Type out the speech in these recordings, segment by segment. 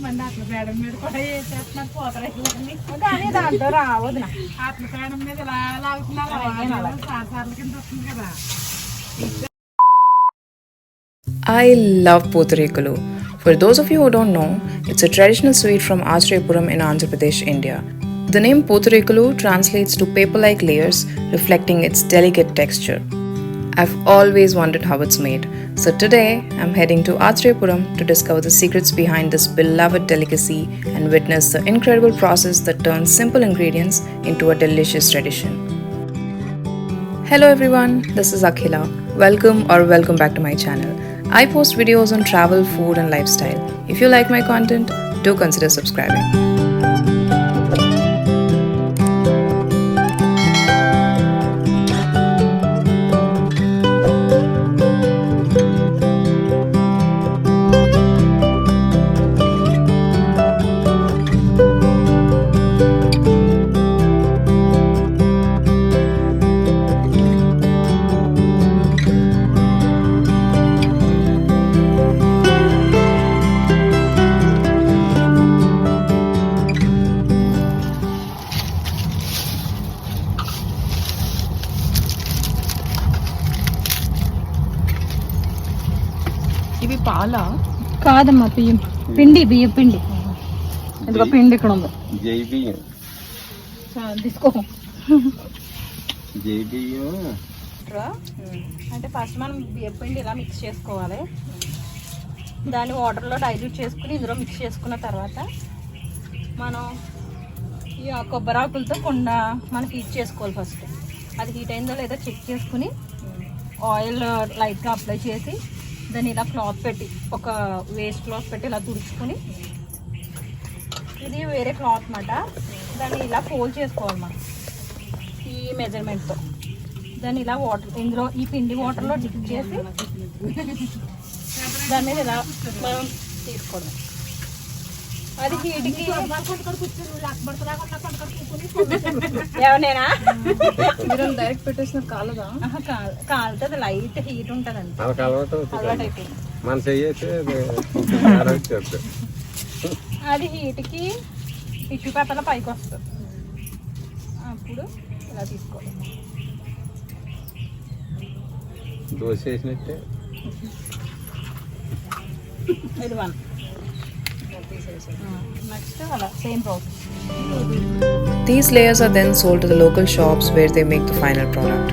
మంది అట్ల మేడం మీద కూడా చేస్తున్నారు పూతరేకులన్నీ కానీ దాంట్లో రావద్దు అట్ల మేడం మీద ఇలా లాగుతున్నారు సార్ల కింద వస్తుంది కదా. I love Putharekulu. For those of you who don't know, it's a traditional sweet from Atreyapuram in Andhra Pradesh, India. The name Putharekulu translates to paper-like layers, reflecting its delicate texture. I've always wondered how it's made, so today I'm heading to Atreyapuram to discover the secrets behind this beloved delicacy and witness the incredible process that turns simple ingredients into a delicious tradition. Hello everyone, this is Akhila. Welcome back to my channel. I post videos on travel, food and lifestyle. If you like my content, do consider subscribing. ఇవి పాల కాదమ్మా బియ్యం పిండి బియ్యం పిండి ఎందుకో పిండి ఇక్కడ ఉంది జై బియ్యం తీసుకో జై బియ్యం అంటే ఫస్ట్ మనం బియ్యం పిండి ఇలా మిక్స్ చేసుకోవాలి. దాన్ని వాటర్లో డైల్యూట్ చేసుకుని ఇందులో మిక్స్ చేసుకున్న తర్వాత మనం ఈ కొబ్బరి ఆకులతో మనకి హీట్ చేసుకోవాలి. ఫస్ట్ అది హీట్ అయిందో లేదో చెక్ చేసుకుని ఆయిల్ లైట్గా అప్లై చేసి దాన్ని ఇలా క్లాత్ పెట్టి ఒక వేస్ట్ క్లాత్ పెట్టి ఇలా తుడుచుకొని ఇది వేరే క్లాత్ అన్నమాట. దాన్ని ఇలా ఫోల్డ్ చేసుకోవాలి మనం ఈ మెజర్మెంట్తో. దాన్ని ఇలా ఇందులో ఈ పిండి వాటర్లో డిప్ చేసి దాని మీద ఇలా మనం తీసుకోవడం. అది హీట్కి ఎవరైనా డైరెక్ట్ పెట్టేసిన కాలదా కాలుతుంది, లైట్ హీట్ ఉంటుంది అంతే. అలవాటు అయిపోయింది. అది హీట్కి టిష్యూ పేపర్లో పైకి వస్తుంది. అప్పుడు ఇలా తీసుకోవాలి. దోశ వేసినట్టే ఇది వన్. నెక్స్ట్ అలా same process. These layers are then sold to the local shops where they make the final product.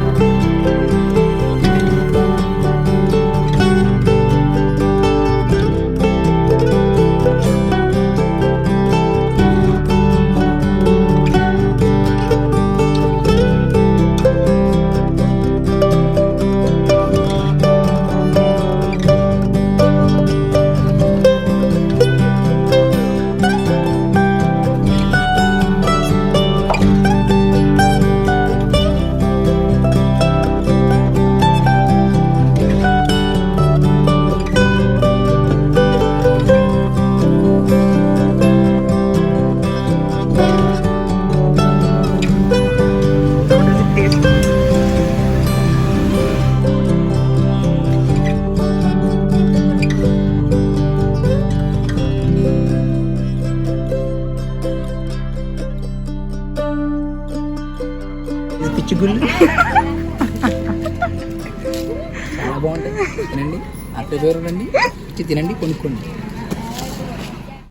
పిచ్చిగుళ్ళు చాలా బాగుంటాయి. తినండి, అట్ట పేరు రండి, తినండి, కొనుక్కోండి.